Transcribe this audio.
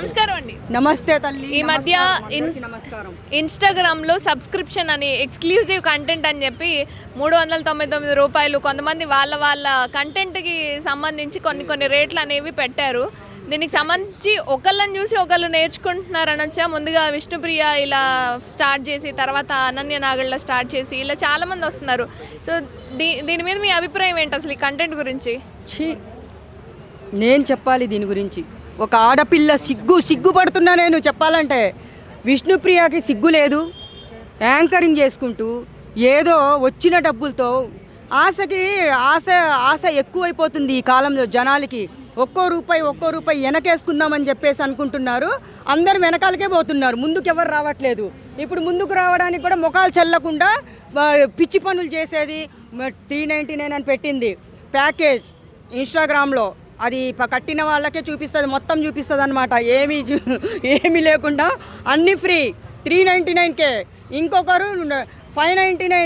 నమస్కారం అండి. నమస్తే తల్లి. ఈ మధ్య నమస్కారం. ఇన్స్టాగ్రామ్లో సబ్స్క్రిప్షన్ అని ఎక్స్క్లూజివ్ కంటెంట్ అని చెప్పి 399 రూపాయలు కొంతమంది వాళ్ళ కంటెంట్కి సంబంధించి కొన్ని రేట్లు అనేవి పెట్టారు. దీనికి సంబంధించి ఒకళ్ళని చూసి ఒకళ్ళు నేర్చుకుంటున్నారని వచ్చా. ముందుగా విష్ణుప్రియ ఇలా స్టార్ట్ చేసి తర్వాత అనన్య నాగళ్ళ స్టార్ట్ చేసి ఇలా చాలామంది వస్తున్నారు. సో దీని మీద మీ అభిప్రాయం ఏంటి అసలు ఈ కంటెంట్ గురించి? నేను చెప్పాలి దీని గురించి. ఒక ఆడపిల్ల సిగ్గుపడుతున్నా నేను చెప్పాలంటే. విష్ణుప్రియకి సిగ్గు లేదు. యాంకరింగ్ చేసుకుంటూ ఏదో వచ్చిన డబ్బులతో ఆశ ఎక్కువైపోతుంది ఈ కాలంలో జనాలకి. ఒక్కో రూపాయి వెనకేసుకుందామని చెప్పేసి అనుకుంటున్నారు. అందరు వెనకాలకే పోతున్నారు, ముందుకు ఎవరు రావట్లేదు. ఇప్పుడు ముందుకు రావడానికి కూడా ముఖాలు చల్లకుండా పిచ్చి పనులు చేసేది. 399 అని పెట్టింది ప్యాకేజ్ ఇన్స్టాగ్రామ్లో. అది కట్టిన వాళ్ళకే చూపిస్తుంది, మొత్తం చూపిస్తుంది అనమాట. ఏమీ లేకుండా అన్నీ ఫ్రీ. 399కే. ఇంకొకరు 599